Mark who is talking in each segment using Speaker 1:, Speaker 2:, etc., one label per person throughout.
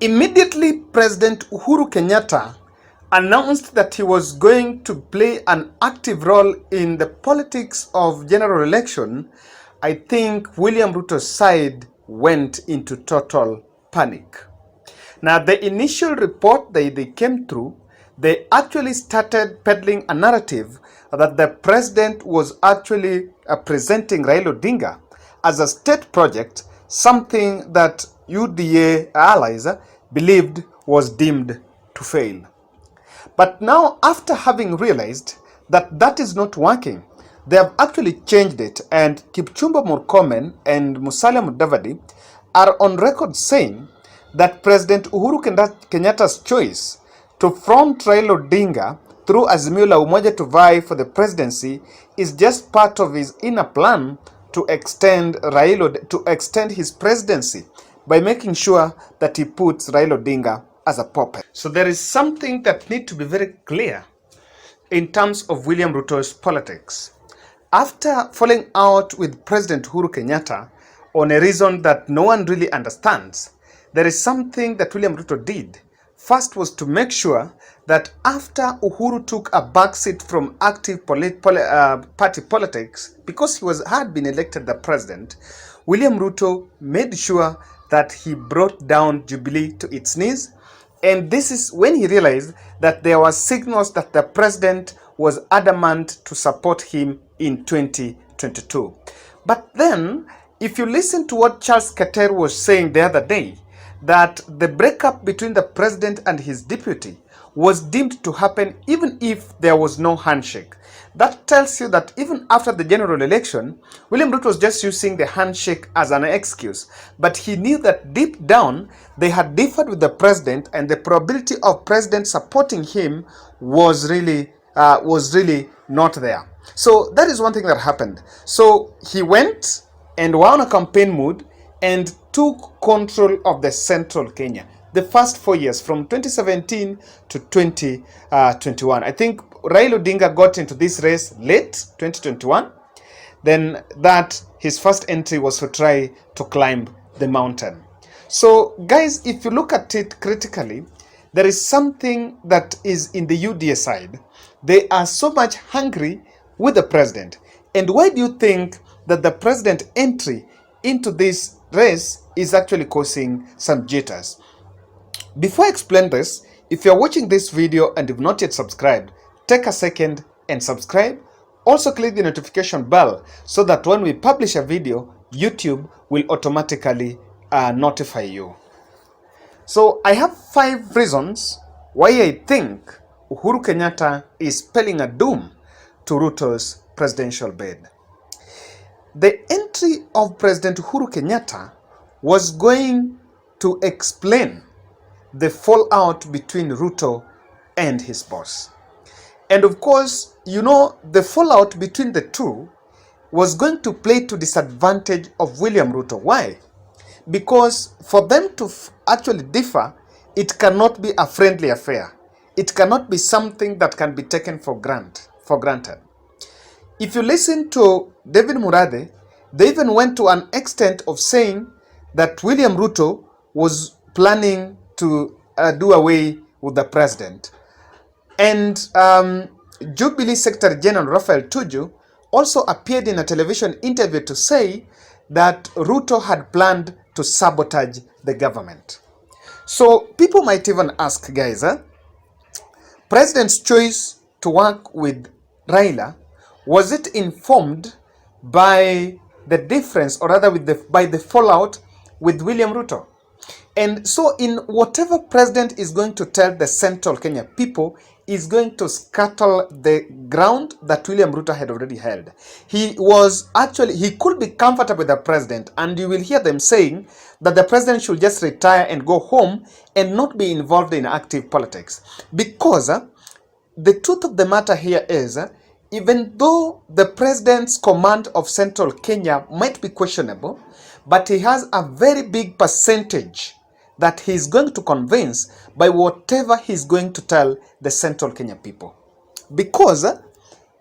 Speaker 1: Immediately, President Uhuru Kenyatta announced that he was going to play an active role in the politics of general election. I think William Ruto's side went into total panic. Now, the initial report that they came through, they actually started peddling a narrative that the president was actually presenting Raila Odinga as a state project, something that UDA allies believed was deemed to fail. But now, after having realized that that is not working, they have actually changed it, and Kipchumba Murkomen and Musalia Mudavadi are on record saying that President Uhuru Kenyatta's choice to front Raila Odinga through Azimio la Umoja to vie for the presidency is just part of his inner plan to extend his presidency by making sure that he puts Raila Odinga as a puppet. So there is something that needs to be very clear in terms of William Ruto's politics. After falling out with President Uhuru Kenyatta on a reason that no one really understands, there is something that William Ruto did. First was to make sure that after Uhuru took a backseat from active party politics, because he had been elected the president, William Ruto made sure that he brought down Jubilee to its knees. And this is when he realized that there were signals that the president was adamant to support him in 2022. But then, if you listen to what Charles Keter was saying the other day, that the breakup between the president and his deputy was deemed to happen even if there was no handshake. That tells you that even after the general election, William Ruto was just using the handshake as an excuse. But he knew that deep down, they had differed with the president, and the probability of president supporting him was really not there. So that is one thing that happened. So he went and were on a campaign mood and took control of the central Kenya. The first 4 years, from 2017 to 2021. I think Raila Odinga got into this race late 2021. Then his first entry was to try to climb the mountain. So guys, if you look at it critically, there is something that is in the UDA side. They are so much hungry with the president. And why do you think that the president entry into this race is actually causing some jitters? Before I explain this, if you're watching this video and you've not yet subscribed, take a second and subscribe. Also click the notification bell so that when we publish a video, YouTube will automatically notify you. So I have 5 reasons why I think Uhuru Kenyatta is spelling a doom to Ruto's presidential bid. The entry of President Uhuru Kenyatta was going to explain the fallout between Ruto and his boss. And of course, you know, the fallout between the two was going to play to disadvantage of William Ruto. Why? Because for them to actually differ, it cannot be a friendly affair. It cannot be something that can be taken for granted. If you listen to David Murade, they even went to an extent of saying that William Ruto was planning to do away with the president. And Jubilee Secretary General Raphael Tuju also appeared in a television interview to say that Ruto had planned to sabotage the government. So people might even ask, guys, President's choice to work with Raila, was it informed by the difference, or rather by the fallout with William Ruto? And so in whatever president is going to tell the central Kenya people, is going to scuttle the ground that William Ruto had already held. He could be comfortable with the president, and you will hear them saying that the president should just retire and go home and not be involved in active politics. Because the truth of the matter here is, even though the president's command of central Kenya might be questionable, but he has a very big percentage that he's going to convince by whatever he's going to tell the central Kenya people. Because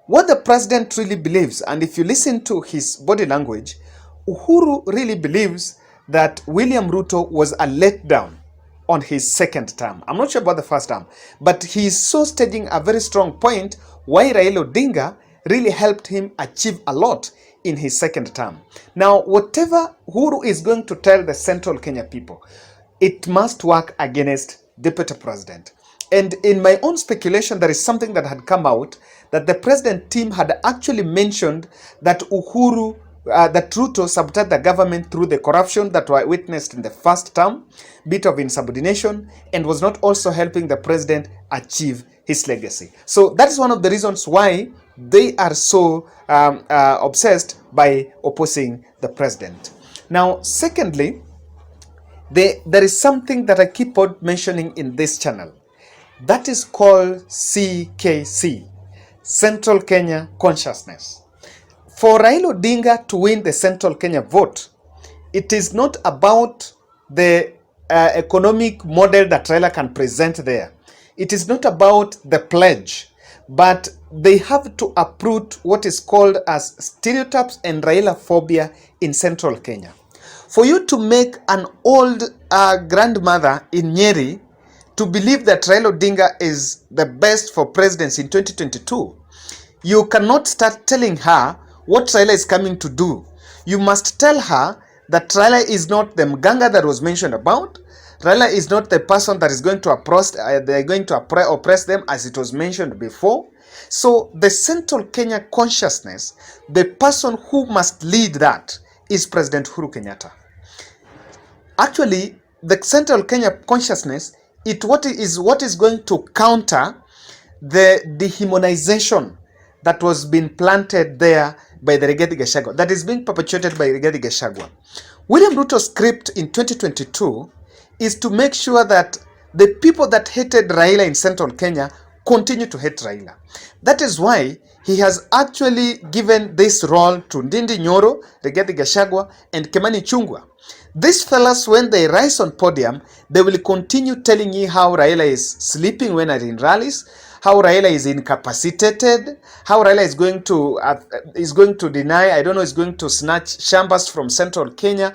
Speaker 1: what the president really believes, and if you listen to his body language, Uhuru really believes that William Ruto was a letdown on his second term. I'm not sure about the first term, but he's so staging a very strong point why Raila Odinga really helped him achieve a lot in his second term. Now, whatever Uhuru is going to tell the Central Kenya people, it must work against Deputy President. And in my own speculation, there is something that had come out that the president team had actually mentioned that that Ruto sabotaged the government through the corruption that were witnessed in the first term, bit of insubordination, and was not also helping the president achieve his legacy. So that is one of the reasons why they are so obsessed by opposing the president. Now, secondly, there is something that I keep on mentioning in this channel. That is called CKC, Central Kenya Consciousness. For Raila Odinga to win the Central Kenya vote, it is not about the economic model that Raila can present there. It is not about the pledge, but they have to uproot what is called as stereotypes and Raila phobia in Central Kenya. For you to make an old grandmother in Nyeri to believe that Raila Odinga is the best for presidency in 2022, you cannot start telling her what Raila is coming to do. You must tell her that Raila is not the mganga that was mentioned about. Raila is not the person that is going to oppress them as it was mentioned before. So the Central Kenya consciousness, the person who must lead that is President Uhuru Kenyatta. Actually, the Central Kenya consciousness is what is going to counter the dehumanization that was being planted there by the Rigathi Gachagua, that is being perpetuated by Rigathi Gachagua. William Ruto's script in 2022 is to make sure that the people that hated Raila in Central Kenya continue to hate Raila. That is why he has actually given this role to Ndindi Nyoro, Rigathi Gachagua, and Kimani Ichung'wah. These fellas, when they rise on podium, they will continue telling you how Raila is sleeping when at in rallies, how Raila is incapacitated, how Raila is going to deny, is going to snatch shambas from Central Kenya.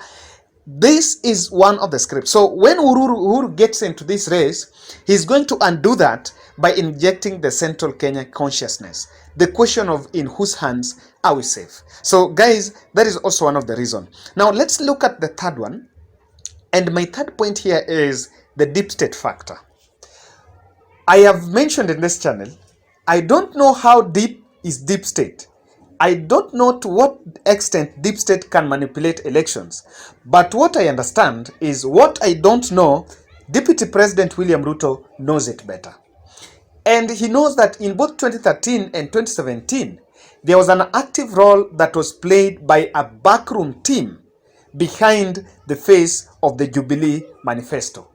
Speaker 1: This is one of the scripts. So when Uhuru gets into this race, he's going to undo that by injecting the Central Kenya consciousness. The question of in whose hands are we safe? So guys, that is also one of the reasons. Now let's look at the third one. And my third point here is the deep state factor. I have mentioned in this channel, I don't know how deep is deep state. I don't know to what extent deep state can manipulate elections. But what I understand is what I don't know, Deputy President William Ruto knows it better. And he knows that in both 2013 and 2017, there was an active role that was played by a backroom team behind the face of the Jubilee Manifesto.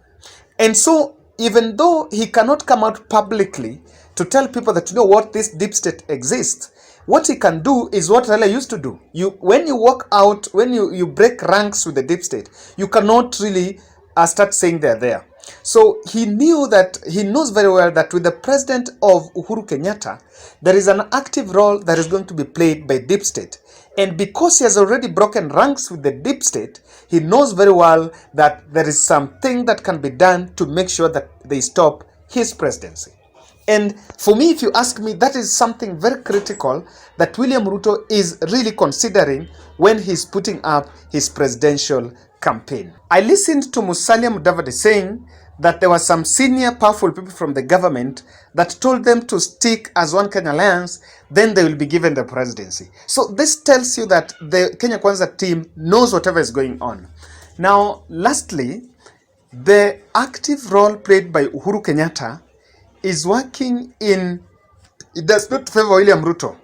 Speaker 1: And so, even though he cannot come out publicly to tell people that, you know what, this deep state exists, what he can do is what Raila used to do. When you walk out, when you break ranks with the deep state, you cannot really start saying they're there. So he knows very well that with the president of Uhuru Kenyatta, there is an active role that is going to be played by deep state. And because he has already broken ranks with the deep state, he knows very well that there is something that can be done to make sure that they stop his presidency. And for me, if you ask me, that is something very critical that William Ruto is really considering when he's putting up his presidential campaign. I listened to Musalia Mudavadi saying that there were some senior powerful people from the government that told them to stick as One Kenya Alliance, then they will be given the presidency. So this tells you that the Kenya Kwanza team knows whatever is going on. Now, lastly, the active role played by Uhuru Kenyatta is working it does not favor William Ruto,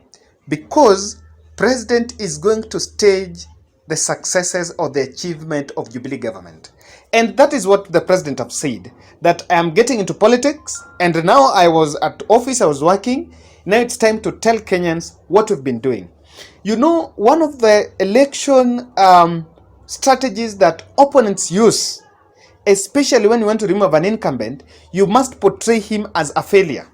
Speaker 1: because president is going to stage the successes or the achievement of Jubilee government. And that is what the president have said, that I am getting into politics and now I was at office, I was working, now it's time to tell Kenyans what we've been doing. You know, one of the election strategies that opponents use, especially when you want to remove an incumbent, you must portray him as a failure.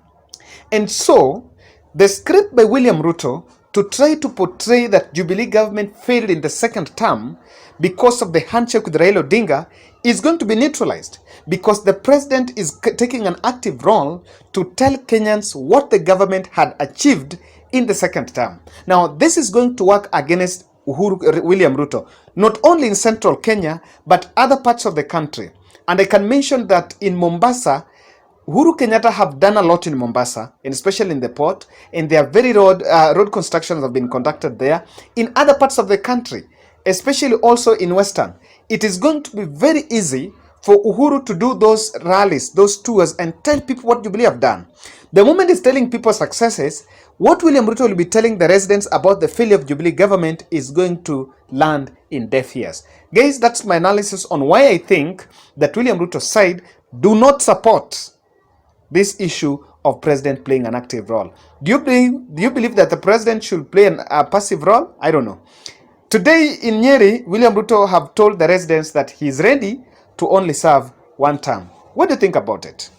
Speaker 1: And so, the script by William Ruto to try to portray that Jubilee government failed in the second term because of the handshake with Raila Odinga is going to be neutralized. because the president is taking an active role to tell Kenyans what the government had achieved in the second term. Now, this is going to work against William Ruto, not only in central Kenya, but other parts of the country. And I can mention that in Mombasa, Uhuru Kenyatta have done a lot in Mombasa, and especially in the port, and their very road constructions have been conducted there. In other parts of the country, especially also in Western, it is going to be very easy for Uhuru to do those rallies, those tours, and tell people what Jubilee have done. The moment he's telling people successes, what William Ruto will be telling the residents about the failure of Jubilee government is going to land in deaf ears. Guys, that's my analysis on why I think that William Ruto's side do not support this issue of president playing an active role. Do you believe that the president should play a passive role? I don't know. Today in Nyeri, William Ruto have told the residents that he's ready to only serve one term. What do you think about it?